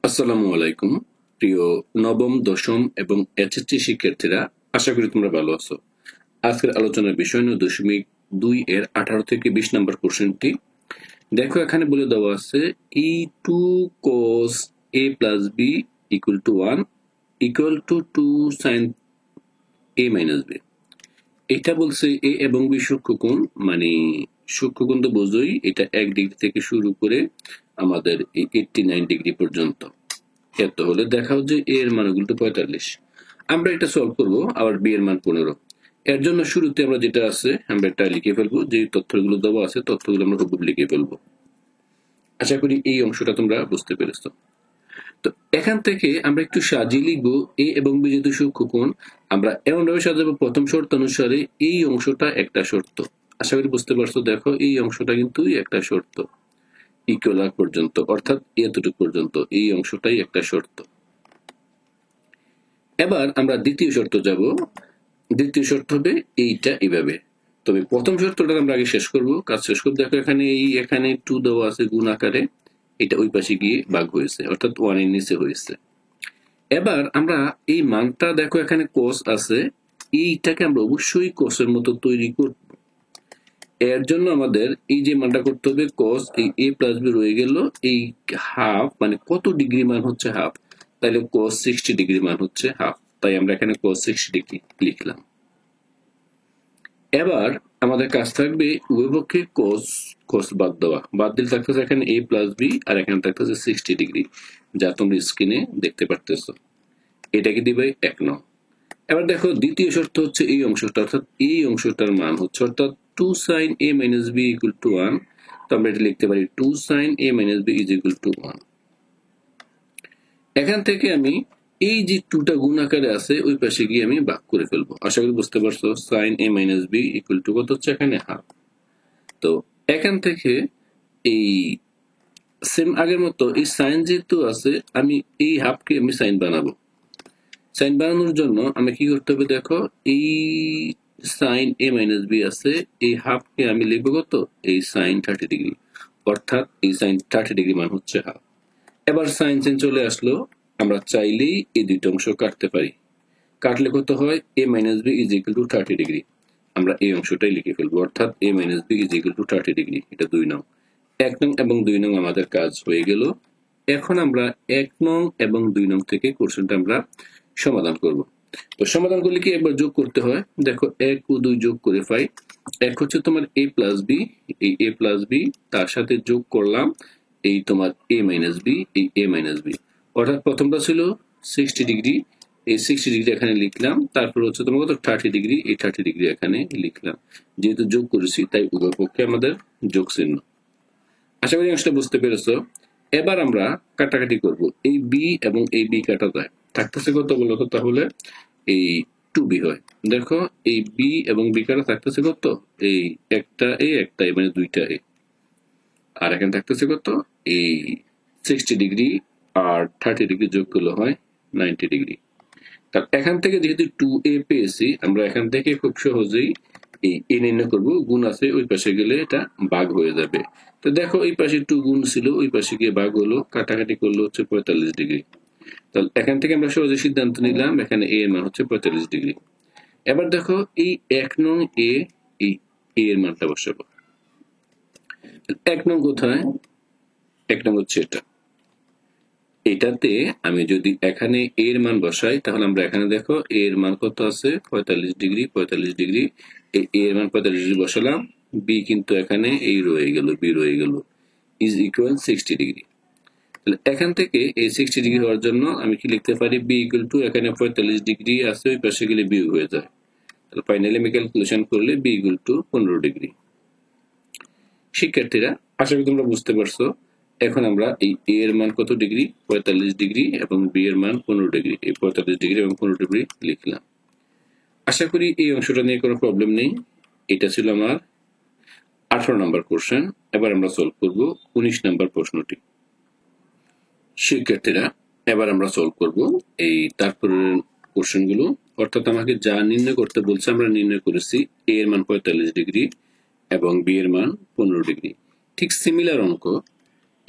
আসসালামু আলাইকুম প্রিয় নবম দশম এবং এইচএসসি শিক্ষার্থীরা, আশা করি তোমরা ভালো আছো। আজকের আলোচনার বিষয় 9.2 এর 18 থেকে 20 নম্বর কোশ্চেনটি। দেখো, এখানে বলে দেওয়া আছে e2 cos a plus b equal to 1 equal to 2 sin a minus b। এটা বলছে a এবং b সূক্ষ্মকোণ, মানে সূক্ষ্মকোণ তো বোঝোই, এটা 1 ডিগ্রি থেকে শুরু করে আমাদের 89 ডিগ্রি পর্যন্ত। এত হলে দেখাও যে a এর মান হলো 45। আমরা এটা সলভ করব, আবার b এর মান 15। এর জন্য শুরুতে আমরা যেটা আছে আমরা এটা লিখে ফেলবো, যে তথ্যগুলো দেওয়া আছে তথ্যগুলো আমরা হুবহু লিখে ফেলবো। আশা করি এই অংশটা তোমরা বুঝতে পেরেছো। তো এখান থেকে আমরা একটু সাজিয়ে লিখবো a এবং b যেহেতু সূক্ষ্মকোণ, আমরা এমন ভাবে সাজাবো প্রথম শর্ত অনুসারে এই অংশটা একটা শর্ত। আশা করি বুঝতে পারছো। দেখো, এই অংশটা কিন্তু একটা শর্ত ইকুয়াল পর্যন্ত, অর্থাৎ এতটুকু পর্যন্ত এই অংশটাই একটা শর্ত। এবার আমরা দ্বিতীয় শর্ত যাব। দ্বিতীয় শর্ত হবে এইটা এইভাবে, তবে প্রথম শর্তটা আমরা আগে শেষ করব, কাজ শেষ করব। দেখো, এখানে 2 দেওয়া আছে গুণ আকারে, এটা ওই পাশে গিয়ে ভাগ হয়েছে, অর্থাৎ 1 এর নিচে হয়েছে। এবার আমরা এই মানটা, দেখো এখানে cos আছে, এইটাকে আমরা অবশ্যই cos এর মতো তৈরি করব। এর জন্য আমাদের এই যে মানটা করতে হবে cos, এই a plus b রয়ে গেল, এই হাফ মানে কত ডিগ্রি মান হচ্ছে হাফ, তাহলে cos 60 ডিগ্রি মান হচ্ছে হাফ, তাই আমরা এখানে cos 60 ডিগ্রি লিখলাম। এবার আমাদের কাজ থাকবে উভয়পক্ষে cos বাদ দেওয়া, বাদ দিলে থাকতেছে এখানে a plus b আর এখানে থাকতেছে 60 ডিগ্রি, যা তোমরা স্ক্রিনে দেখতে পারতেছো। এটাকে দিবে 1 নং। এবার দেখো, দ্বিতীয় শর্ত হচ্ছে এই অংশটা, অর্থাৎ এই অংশটার মান হচ্ছে, অর্থাৎ 2 sin a minus b equal to 1। তো আমরা এটা লিখতে পারি 2 sin a minus b is equal to 1। এখান থেকে আমি এই যে 2টা গুণ আকারে আছে ওই পাশে গিয়ে আমি ভাগ করে ফেলবো। আশা করি বুঝতে পারছো। sin a minus b equal to কত হচ্ছে এখানে হাফ। তো এখান থেকে এই সেম আগের মতো এই sin যেহেতু আছে, আমি এই হাফকে আমি sin বানাবো। sin বানানোর জন্য আমি কি করতে হবে, দেখো এই sin a minus b আছে, এই হাফকে আমি লিখবো কত, এই sin 30 ডিগ্রি, অর্থাৎ এই sin 30 ডিগ্রি মান হচ্ছে হাফ। এবার sin চলে আসলো, আমরা চাইলেই এই দুটো অংশ কাটতে পারি। কাটলে কত হয়, a minus b is equal to 30 degree. আমরা এই অংশটাই লিখে ফেলবো, অর্থাৎ a minus b is equal to 30 degree. এটা 2 নং। 1 নং এবং 2 নং আমাদের কাজ হয়ে গেল। এখন আমরা 1 নং এবং 2 নং থেকে কোশ্চেনটা আমরা সমাধান করব। তো সমাধান করলে কি একবার যোগ করতে হয়। দেখো, 1 ও 2 যোগ করে পাই 1 হচ্ছে তোমার a plus b, এই a plus b তার সাথে যোগ করলাম এই তোমার a minus b, এই a minus b, অর্থাৎ প্রথমটা ছিল 60 ডিগ্রি, এই 60 ডিগ্রি এখানে লিখলাম, তারপর হচ্ছে তোমার কত 30 ডিগ্রি, এই 30 ডিগ্রি এখানে লিখলাম। যেহেতু যোগ করেছি তাই উভয় পক্ষে আমাদের যোগ চিহ্ন। আশা করি অংশটা বুঝতে পেরেছো। এবার আমরা কাটাকাটি করব। এই b এবং এই b কাটা যায়, থাকতেছে কত বলতো, তাহলে এই 2b হয়। দেখো, এই b এবং b কাটা থাকতেছে কত, এই একটা a একটা a, মানে দুইটা a, আর এখানে থাকতেছে কত, এই 60 ডিগ্রি আর 30 ডিগ্রি যোগ করলে হয় 90 ডিগ্রি। তার এখান থেকে যেহেতু 2a পেয়েছি, আমরা এখান থেকে খুব সহজেই এই a নির্ণয় করব। গুণ আছে, ওই পাশে গেলে এটা ভাগ হয়ে যাবে। তো দেখো, এই পাশে 2 গুণ ছিল, ওই পাশে গিয়ে ভাগ হলো, কাটাকাটি করলো হচ্ছে 45 ডিগ্রি। তাহলে এখান থেকে আমরা সহজে সিদ্ধান্ত নিলাম এখানে a এর মান হচ্ছে 45 ডিগ্রি। এবার দেখো, এই 1 নং a, এই a এর মানটা বসাবো। 1 নং কোথায়, 1 নং হচ্ছে এটা। এটাতে আমি যদি এখানে a এর মান বসাই, তাহলে আমরা এখানে দেখো a এর মান কত আছে, 45 ডিগ্রি। 45 ডিগ্রি, এই a এর মান 45 ডিগ্রি বসালাম, b কিন্তু এখানে এই রয়ে গেল, b রয়ে গেল, ইজ ইকুয়াল 60 ডিগ্রি। তাহলে এখান থেকে এই 60 ডিগ্রি হওয়ার জন্য আমি কি লিখতে পারি, b ইকুয়াল টু এখানে 45 ডিগ্রি আছে, ওই পাশে গেলে বিয়োগ হয়ে যায়। তাহলে ফাইনালি আমি ক্যালকুলেশন করলে b ইকুয়াল টু 15 ডিগ্রি। শিক্ষার্থীরা, আশা করি তোমরা বুঝতে পারছো। এখন আমরা এই a এর মান কত ডিগ্রি, 45 ডিগ্রি, এবং b এর মান 15 ডিগ্রি, এই 45 ডিগ্রি এবং 15 ডিগ্রি লিখলাম। আশা করি এই অংশটা নিয়ে কোনো প্রবলেম নেই। এটা ছিল আমার 18 নম্বর কোশ্চেন। এবার আমরা সলভ করব 19 নম্বর প্রশ্নটি। শিক্ষার্থীরা, এবার আমরা সলভ করব এই তারপরের কোশ্চেনগুলো, অর্থাৎ আমাকে যা নির্ণয় করতে বলছে আমরা নির্ণয় করেছি। a এর মান 45 ডিগ্রি এবং b এর মান 15 ডিগ্রি। ঠিক সিমিলার অঙ্ক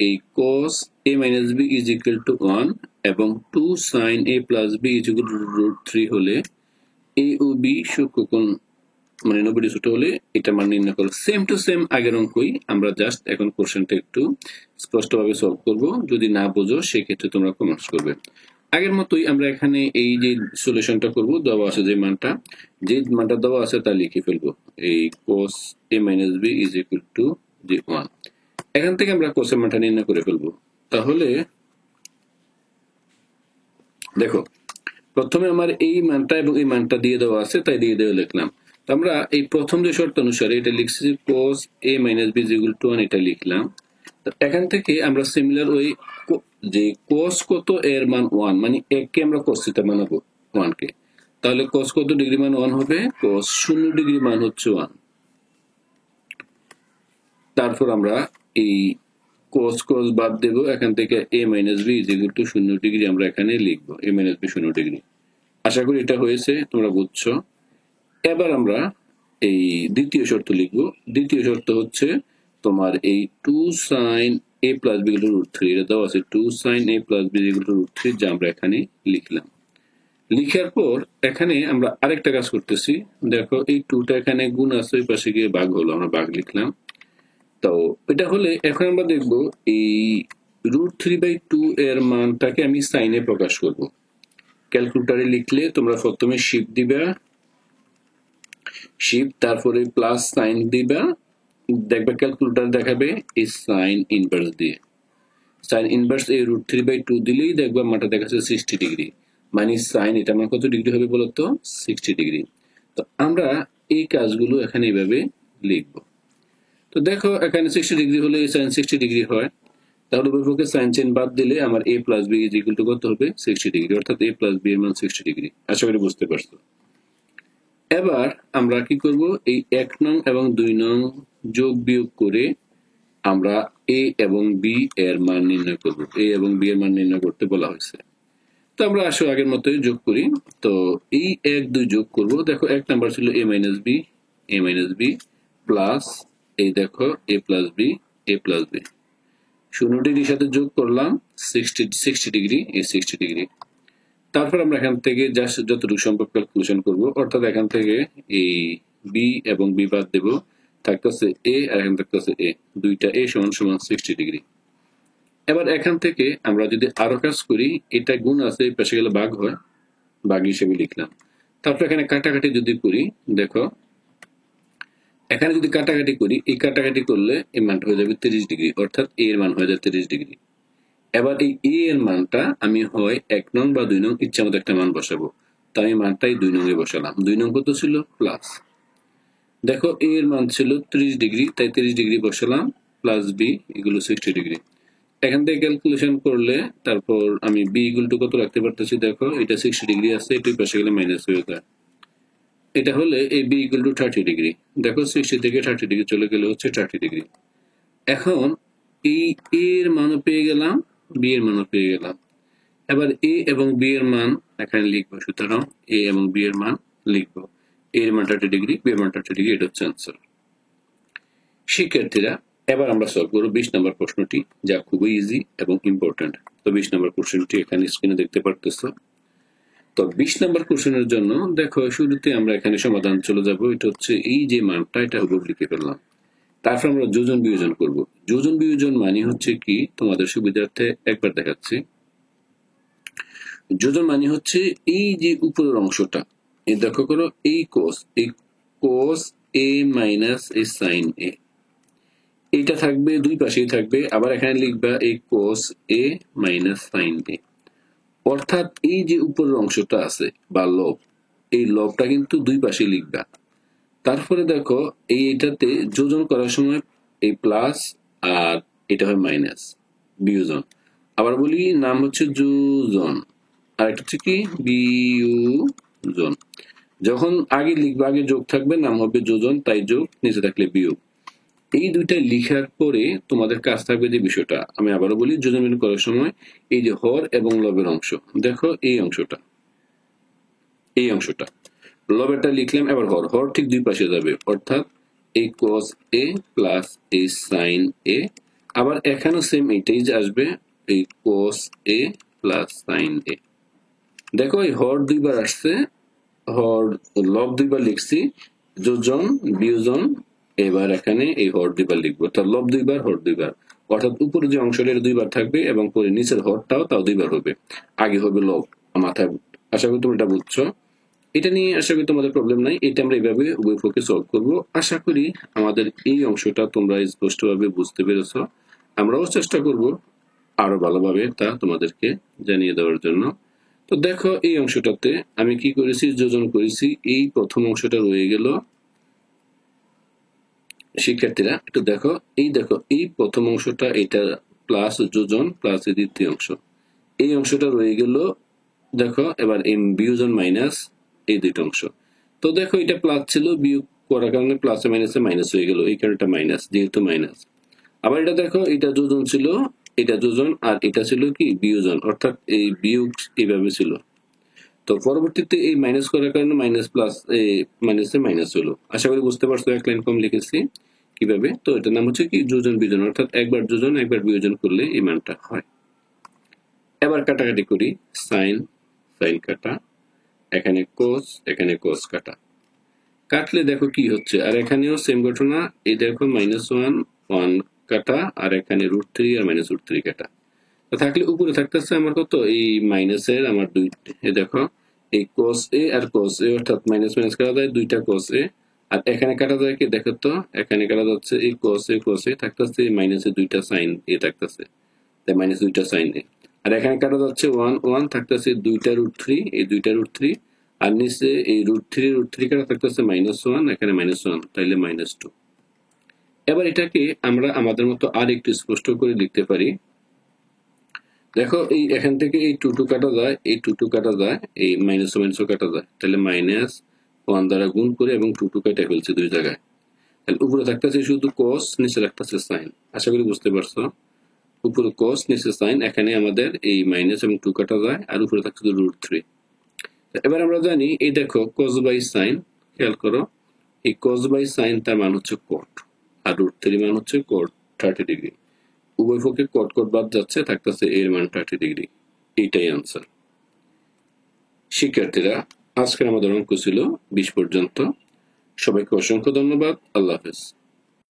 এই cos a minus b is equal to 1 এবং 2 sin a plus b is equal to √3 হলে a ও b সূক্ষ্মকোণ মানে 90 ডিগ্রি ছোট হলে এটা মান নির্ণয় করো। সেম টু সেম আগের অঙ্কই, আমরা জাস্ট এখন কোশ্চেনটা একটু স্পষ্টভাবে সলভ করব। যদি না বোঝো সেক্ষেত্রে তোমরা কমেন্টস করবে। আগের মতোই আমরা এখানে এই যে সলিউশনটা করব, দেওয়া আছে যে মানটা দেওয়া আছে তা লিখে ফেলবো। এই cos a minus b is equal to 1। এখান থেকে আমরা cos এর মানটা নির্ণয় করে ফেলবো। তাহলে দেখো, প্রথমে আমার এই মানটা এবং এই মানটা দিয়ে দেওয়া আছে, তাই দিয়ে লিখলাম। তো আমরা এই প্রথম যে শর্ত অনুসারে এটা লিখছি যে cos a minus b is equal to 1, এটা লিখলাম। তো এখান থেকে আমরা সিমিলার ওই যে cos কত এর মান 1, মানে 1 কে আমরা cos থিটা বানাবো 1 কে। তাহলে cos কত ডিগ্রি মান 1 হবে? cos 0 ডিগ্রি মান হচ্ছে 1। তারপর আমরা এই cos বাদ দেব, এখান থেকে a minus b is equal to 0 degree আমরা এখানে লিখবো, a minus b 0 ডিগ্রি। আশা করি এটা হয়েছে, তোমরা বুঝছো। এবার আমরা এই দ্বিতীয় শর্ত লিখবো। দ্বিতীয় শর্ত হচ্ছে তোমার এই 2 sin a plus b equal to √3, এটা দেওয়া আছে 2 sin a plus b equal to √3, যা আমরা এখানে লিখলাম। লিখার পর এখানে আমরা আরেকটা কাজ করতেছি। দেখো এই 2টা এখানে গুণ আছে, ওই পাশে গিয়ে ভাগ হলো, আমরা ভাগ লিখলাম। তো এটা হলে এখন আমরা দেখব এই √3/2 এর মানটাকে আমি সাইনে প্রকাশ করব। ক্যালকুলেটরে লিখলে তোমরা প্রথমে শিফট দিবা, শিফট তারপরে প্লাস সাইন দিবা, দেখবে ক্যালকুলেটর দেখাবে এই সাইন ইনভার্স দিয়ে। সাইন ইনভার্স এই √3/2 দিলেই দেখবা মানটা দেখাচ্ছে 60 ডিগ্রি, মানে সাইন এটা মান কত ডিগ্রি হবে বলতো? 60 ডিগ্রি। তো আমরা এই কাজগুলো এখানে এইভাবে লিখব। তো দেখো এখানে 60 ডিগ্রি হলে সাইন 60 ডিগ্রি হয়, তাহলে উভয়পক্ষে সাইন চেন বাদ দিলে আমার a plus b is equal to কত হবে? 60 ডিগ্রি, অর্থাৎ a plus b এর মান 60 ডিগ্রি। আশা করি বুঝতে পারছো। এবার আমরা কি করব? এই 1 নং এবং 2 নং যোগ বিয়োগ করে আমরা a এবং b এর মান নির্ণয় করব। a এবং b এর মান নির্ণয় করতে বলা হয়েছে। তো আমরা আসো আগের মতোই যোগ করি। তো এই 1 2 যোগ করব। দেখো 1 নাম্বার ছিল a minus b প্লাস এই দেখো a plus b 0 ডিগ্রির সাথে যোগ করলাম 60 ডিগ্রি, এই 60 ডিগ্রি। তারপর আমরা এখান থেকে যতটুকু সম্ভব ক্যালকুলেশন করব, অর্থাৎ এখান থেকে এই b এবং b বাদ দেব, থাকতেছে a আর এখানে থাকতেছে a, দুইটা a সমান সমান 60 ডিগ্রি। এবার এখান থেকে আমরা যদি আরো কাজ করি, এটা গুণ আছে, এই পাশে গেলে ভাগ হয়, ভাগ হিসেবে লিখলাম। তারপর এখানে কাটাকাটি যদি করি, দেখো এখানে যদি কাটাকাটি করি, এই কাটাকাটি করলে এই মানটা হয়ে যাবে 30 ডিগ্রি, অর্থাৎ a এর মান হয়ে যায় 30 ডিগ্রি। এবার এই a এর মানটা আমি হয় 1 নং বা 2 নং ইচ্ছা মতো একটা মান বসাবো। তাই আমি মানটাই 2 নং এ বসালাম। 2 নং কত ছিল? প্লাস। দেখো a এর মান ছিল 30 ডিগ্রি, তাই 30 ডিগ্রি বসালাম, প্লাস b এগুলো 60 ডিগ্রি। এখান থেকে ক্যালকুলেশন করলে তারপর আমি b ইকুয়াল টু কত রাখতে পারতেছি, দেখো এটা 60 ডিগ্রি আছে, এটাই পাশে গেলে মাইনাস হয়ে যায়। এটা হলে এই b ইকুয়াল টু 30 ডিগ্রি। দেখো 60 থেকে 30 ডিগ্রি চলে গেলে হচ্ছে 30 ডিগ্রি। এখন এই a এর মানও পেয়ে গেলাম, b এর মানও পেয়ে গেলাম। এবার a এবং b এর মান এখানে লিখবো। সুতরাং a এবং b এর মান লিখবো। a এর মান 30 ডিগ্রি, b এর মান 30 ডিগ্রি, এটা হচ্ছে आंसर। শিক্ষার্থীরা, এবার আমরা সলভ করব 20 নম্বর প্রশ্নটি, যা খুবই ইজি এবং ইম্পর্টেন্ট। তো 20 নম্বর কোশ্চেনটি এখানে স্ক্রিনে দেখতে পারতেছো। তো 20 নম্বর কোশ্চেনের জন্য দেখো শুরুতে আমরা এখানে সমাধান চলে যাব। এটা হচ্ছে এই যে মানটা, এটা হুবহু লিখে ফেললাম। তারপর আমরা যোজন বিয়োজন করব। যোজন বিয়োজন মানে হচ্ছে কি, তোমাদের সুবিধার্থে একবার দেখাচ্ছি। যোজন মানে হচ্ছে এই যে উপরের অংশটা, এই দেখো করো, এই cos a minus a sin a, এটা থাকবে, দুই পাশেই থাকবে। আবার এখানে লিখবা এই cos a minus sin a, অর্থাৎ এই যে উপরের অংশটা আছে বা লব, এই লবটা কিন্তু দুই পাশে লিখবা। তারপরে দেখো এইটাতে যোজন করার সময় এই প্লাস আর এটা হয় মাইনাস, বিয়োজন। আবার বলি, নাম হচ্ছে যোজন, আর একটা হচ্ছে কি বিয়োজন। যখন আগে লিখবা, আগে যোগ থাকবে, নাম হবে যোজন, তাই যোগ, নিচে থাকলে বিয়োগ। এই দুইটা লিখার পরে তোমাদের কাজ থাকবে যে বিষয়টা, আমি আবারও বলি, যোজন বিয়োজন করার সময় এই যে হর এবং লবের অংশ, দেখো এই অংশটা লবেরটা লিখলাম। এবার হর ঠিক দুই পাশে যাবে, অর্থাৎ এই cos a প্লাস এই sin a আবার এখানেও সেম এইটাই যে আসবে, এই cos a plus sin a। দেখো এই হর দুইবার আসছে, হর লব দুইবার লিখছি, যোজন বিয়োজন, এবার এখানে এই হর দুইবার লিখবো, তার লব দুইবার হর দুইবার, অর্থাৎ উপরে যে অংশটা এটা দুইবার থাকবে এবং পরে নিচের হরটাও তাও দুইবার হবে, আগে হবে লব মাথায়। আশা করি তুমি এটা বুঝছো। এটা নিয়ে আশা করি তোমাদের প্রবলেম নাই, এটা আমরা এইভাবে উভয় পক্ষে সলভ করবো। আশা করি আমাদের এই অংশটা তোমরা স্পষ্টভাবে বুঝতে পেরেছো। আমরাও চেষ্টা করব আরো ভালোভাবে তা তোমাদেরকে জানিয়ে দেওয়ার জন্য। তো দেখো এই অংশটাতে আমি কি করেছি, যোজন করেছি, এই প্রথম অংশটা রয়ে গেল। শিক্ষার্থীরা একটু দেখো, এই প্রথম অংশটা, এটা প্লাস যোজন প্লাস এই দ্বিতীয় অংশ, এই অংশটা রয়ে গেল। দেখো এবার এম বিয়োজন মাইনাস এই দুইটা অংশ। তো দেখো এটা প্লাস ছিল, বিয়োগ করার কারণে প্লাসে মাইনাসে মাইনাস হয়ে গেল, এই কারণটা মাইনাস, যেহেতু মাইনাস। আবার এটা দেখো, এটা যোজন ছিল, এটা যোজন, আর এটা ছিল কি বিয়োজন, অর্থাৎ এই বিয়োগ এইভাবে ছিল। তো পরবর্তীতে এই মাইনাস করার কারণে মাইনাস প্লাস মাইনাসে মাইনাস হলো। আশা করি বুঝতে পারছো, এক লাইন কম লিখেছি কিভাবে। তো এটার নাম হচ্ছে কি যোজন বিয়োজন, অর্থাৎ একবার যোজন একবার বিয়োজন করলে এই মানটা হয়। এবার কাটাকাটি করি, সাইন সাইন কাটা, এখানে কোস এখানে কোস কাটা, কাটলে দেখো কি হচ্ছে, আর এখানেও সেম ঘটনা। এই দেখো -1 1 কাটা, আর এখানে √3 আর -√3 কাটা। তো থাকলে উপরে থাকতেছে আমার কত, এই মাইনাসের আমার দুই, এই দেখো এই cos a আর cos a, অর্থাৎ মাইনাস মাইনাস কাটা যায়, দুইটা cos a, আর এখানে কাটা যায় কি দেখো তো, এখানে কাটা যাচ্ছে এই cos a থাকতেছে, মাইনাসে দুইটা sin a থাকতেছে, তাই মাইনাস দুইটা sin a, আর এখানে কাটা যাচ্ছে 1 1 থাকতেছে দুইটা √3, এই দুইটা √3, আর নিচে এই √3 কাটা থাকতেছে -1, এখানে -1, তাইলে -2। এবার এটাকে আমরা আমাদের মতো আর একটু স্পষ্ট করে লিখতে পারি। দেখো এই এখান থেকে এই 2 2 কাটা যায়, এই 2 2 কাটা যায়, এই -1 কাটা যায়, তাহলে -1 দ্বারা গুণ করে এবং 2 2 কেটে ফেলছে দুই জায়গায়, তাহলে উপরে থাকতেছে শুধু cos, নিচে থাকতেছে sin। আশা করি বুঝতে পারছো, উপরে cos নিচে sin, এখানে আমাদের এই মাইনাস এবং 2 কাটা যায়, আর উপরে থাকছে √3। এবার আমরা জানি, এই দেখো cos বাই sin, খেয়াল করো এই cos বাই sin তার মান হচ্ছে cot, আর √3 মান হচ্ছে cot 30 ডিগ্রি। উভয় পক্ষে কট কট বাদ যাচ্ছে, থাকতেছে এর মান 30 ডিগ্রি। এইটাই আনসার। শিক্ষার্থীরা, আজকের আমাদের অঙ্ক ছিল 20 পর্যন্ত। সবাইকে অসংখ্য ধন্যবাদ। আল্লাহ হাফেজ।